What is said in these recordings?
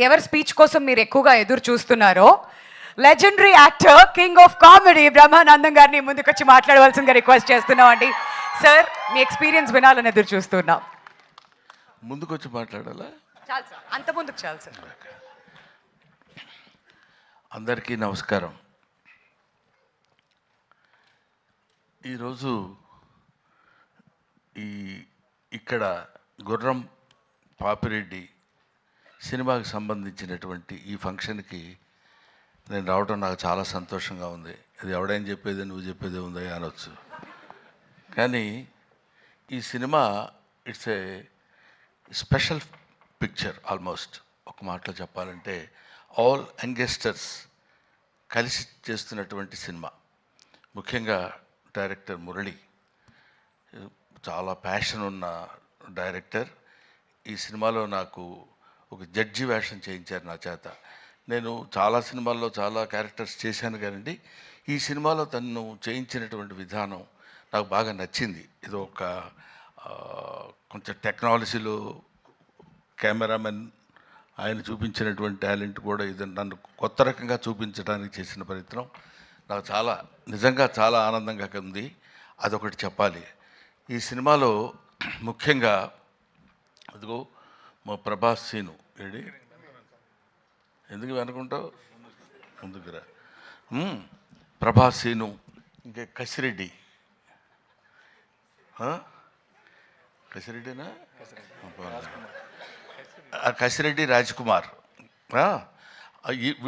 ఎవరి స్పీచ్ కోసం మీరు ఎక్కువగా ఎదురు చూస్తున్నారో legendary actor king of comedy Brahmanandam గారిని ముందుకొచ్చి మాట్లాడవలసిందిగా రిక్వెస్ట్ చేస్తున్నాం అండి. సార్, మీ ఎక్స్పీరియన్స్ వినాలని ఎదురు చూస్తున్నాం. ముందుకొచ్చి మాట్లాడాలా? చాలు సార్, అంత ముందుకు చాలు సార్. అందరికీ నమస్కారం. ఈరోజు ఇక్కడ గుర్రం పాపిరెడ్డి సినిమాకి సంబంధించినటువంటి ఈ ఫంక్షన్కి నేను రావడం నాకు చాలా సంతోషంగా ఉంది. అది ఎవడైనా చెప్పేది నువ్వు చెప్పేదే ఉంది అనొచ్చు, కానీ ఈ cinema it's a special picture. Almost ఒక మాటలో చెప్పాలంటే ఆల్ యంగస్టర్స్ కలిసి చేస్తున్నటువంటి సినిమా. ముఖ్యంగా డైరెక్టర్ మురళి చాలా ప్యాషన్ ఉన్న డైరెక్టర్. ఈ సినిమాలో నాకు ఒక జడ్జి వేషం చేయించారు నా చేత. నేను చాలా సినిమాల్లో చాలా క్యారెక్టర్స్ చేశాను కానండి, ఈ సినిమాలో తను చేయించినటువంటి విధానం నాకు బాగా నచ్చింది. ఇది ఒక కొంచెం టెక్నాలజీలో కెమెరామెన్ ఆయన చూపించినటువంటి టాలెంట్ కూడా ఇది నన్ను కొత్త రకంగా చూపించడానికి చేసిన ప్రయత్నం నాకు చాలా నిజంగా చాలా ఆనందంగా ఉంది. అదొకటి చెప్పాలి. ఈ సినిమాలో ముఖ్యంగా అదిగో మా ప్రభాస్ సీను ఏడి ఎందుకు అనుకుంటావు ముందుకురా, ప్రభాస్ సీను, ఇంకా కసిరెడ్డి, కసిరెడ్డినా కసిరెడ్డి రాజ్కుమార్,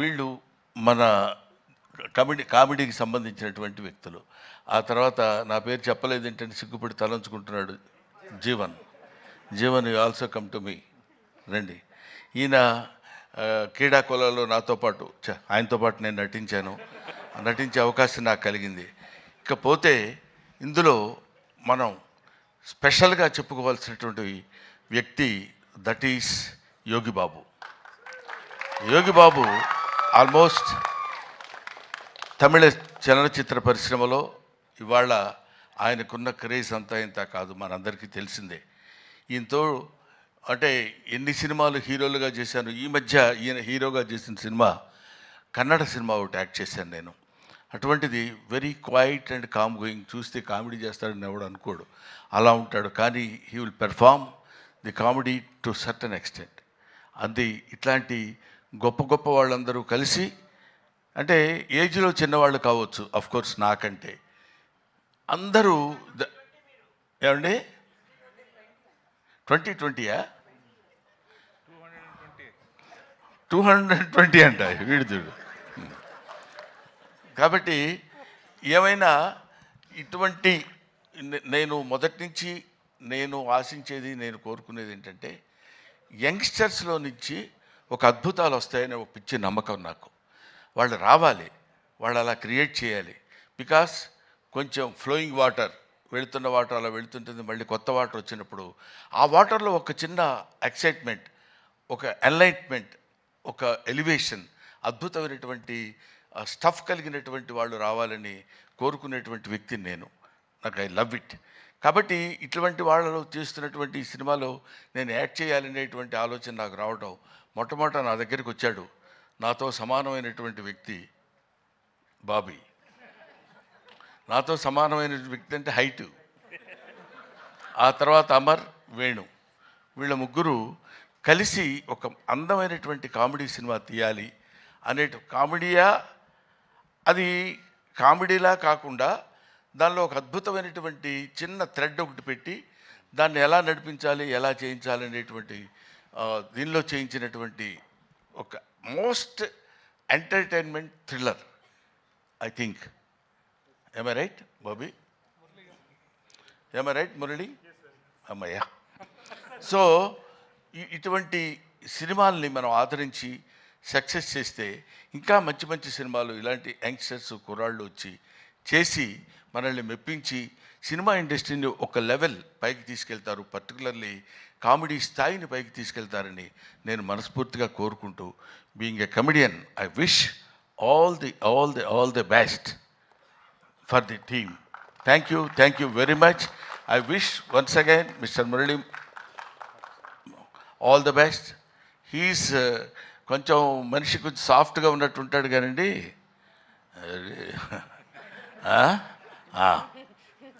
వీళ్ళు మన కామెడీకి సంబంధించినటువంటి వ్యక్తులు. ఆ తర్వాత నా పేరు చెప్పలేదు ఏంటంటే సిగ్గుపడి తలంచుకుంటున్నాడు Jeevan. Jeevan you also come to me, రండి. ఈయన క్రీడా కులాల్లో నాతో పాటు ఆయనతో పాటు నేను నటించే అవకాశం నాకు కలిగింది. ఇకపోతే ఇందులో మనం స్పెషల్గా చెప్పుకోవాల్సినటువంటి వ్యక్తి that is Yogi Babu. Yogi Babu almost తమిళ చలనచిత్ర పరిశ్రమలో ఇవాళ ఆయనకున్న క్రేజ్ అంతా ఇంత కాదు, మనందరికీ తెలిసిందే. ఈయనతో అంటే ఎన్ని సినిమాలు హీరోలుగా చేశాను. ఈ మధ్య ఈయన హీరోగా చేసిన సినిమా కన్నడ సినిమా ఒకటి యాక్ట్ చేశాను నేను. అటువంటిది very quiet and calm going. చూస్తే కామెడీ చేస్తాడని ఎవడు అనుకోడు, అలా ఉంటాడు. కానీ he will perform the comedy to certain extent. అది ఇట్లాంటి గొప్ప గొప్ప వాళ్ళందరూ కలిసి, అంటే ఏజ్లో చిన్నవాళ్ళు కావచ్చు అఫ్కోర్స్ నాకంటే, అందరూ ఏమండి 2020యా 220 అంట వీడిదుడు. కాబట్టి ఏమైనా ఇటువంటి నేను మొదటి నుంచి నేను ఆశించేది, నేను కోరుకునేది ఏంటంటే యంగ్స్టర్స్లో నుంచి ఒక అద్భుతాలు వస్తాయనే ఒక పిచ్చి నమ్మకం నాకు. వాళ్ళు రావాలి, వాళ్ళు అలా క్రియేట్ చేయాలి. బికాస్ కొంచెం ఫ్లోయింగ్ వాటర్, వెళుతున్న వాటర్ అలా వెళుతుంటుంది, మళ్ళీ కొత్త వాటర్ వచ్చినప్పుడు ఆ వాటర్లో ఒక చిన్న ఎక్సైట్మెంట్, ఒక ఎన్లైట్మెంట్, ఒక ఎలివేషన్, అద్భుతమైనటువంటి స్టఫ్ కలిగినటువంటి వాళ్ళు రావాలని కోరుకునేటువంటి వ్యక్తిని నేను. నాకు ఐ లవ్ ఇట్. కాబట్టి ఇటువంటి వాళ్ళలో చేస్తున్నటువంటి ఈ సినిమాలో నేను యాక్ట్ చేయాలనేటువంటి ఆలోచన నాకు రావడం, మొట్టమొదట నా దగ్గరికి వచ్చాడు నాతో సమానమైనటువంటి వ్యక్తి బాబీ. నాతో సమానమైన వ్యక్తి అంటే హైటు. ఆ తర్వాత అమర్, వేణు, వీళ్ళ ముగ్గురు కలిసి ఒక అందమైనటువంటి కామెడీ సినిమా తీయాలి అనే, కామెడీయా అది కామెడీలా కాకుండా దానిలో ఒక అద్భుతమైనటువంటి చిన్న థ్రెడ్ ఒకటి పెట్టి దాన్ని ఎలా నడిపించాలి, ఎలా చేయించాలి అనేటువంటి దీనిలో చేయించినటువంటి ఒక most entertainment thriller I think. Am I right, Bobby? Am I right, Murali? అమ్మయ్యా. సో ఇటువంటి సినిమాల్ని మనం ఆదరించి సక్సెస్ చేస్తే ఇంకా మంచి మంచి సినిమాలు ఇలాంటి యంగ్స్టర్స్ కుర్రాళ్ళు వచ్చి చేసి మనల్ని మెప్పించి సినిమా ఇండస్ట్రీని ఒక లెవెల్ పైకి తీసుకెళ్తారు, పర్టికులర్లీ కామెడీ స్థాయిని పైకి తీసుకెళ్తారని నేను మనస్ఫూర్తిగా కోరుకుంటూ, being a comedian I wish all the best for the team. Thank you very much. I wish once again Mr. Murali all the best. He's కొంచెం మనిషి కొంచెం సాఫ్ట్గా ఉన్నట్టు ఉంటాడు కానండి.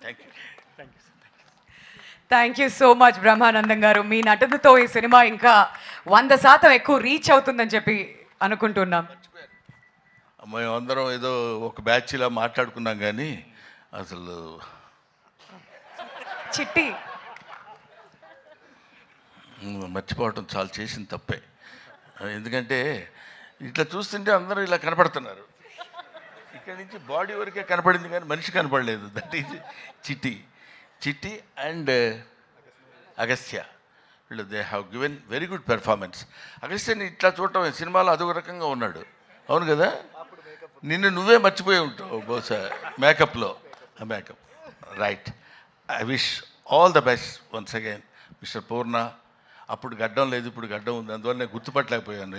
Thank you. Thank you so much Brahmanandam గారు. మీ నటనతో ఈ సినిమా ఇంకా 100% ఎక్కువ రీచ్ అవుతుందని చెప్పి అనుకుంటున్నాం. మేమందరం ఏదో ఒక బ్యాచ్లా మాట్లాడుకున్నాం కానీ అసలు చిట్టి మర్చిపోవటం చాలా చేసిన తప్పే. ఎందుకంటే ఇట్లా చూస్తుంటే అందరూ ఇలా కనపడుతున్నారు. ఇక్కడి నుంచి బాడీ వరకే కనపడింది కానీ మనిషి కనపడలేదు. That is Chitti and Agastya. వీళ్ళు they have given very good performance. అగస్త్యని ఇట్లా చూడటం సినిమాలో అదొక రకంగా ఉన్నాడు. అవును కదా, నిన్ను నువ్వే మర్చిపోయి ఉంటావు బహుశా మేకప్లో. Makeup right. I wish all the best once again mister Purna. అప్పుడు గడ్డం లేదు, ఇప్పుడు గడ్డం ఉంది, అందువల్ల నేను గుర్తుపట్టలేకపోయాను.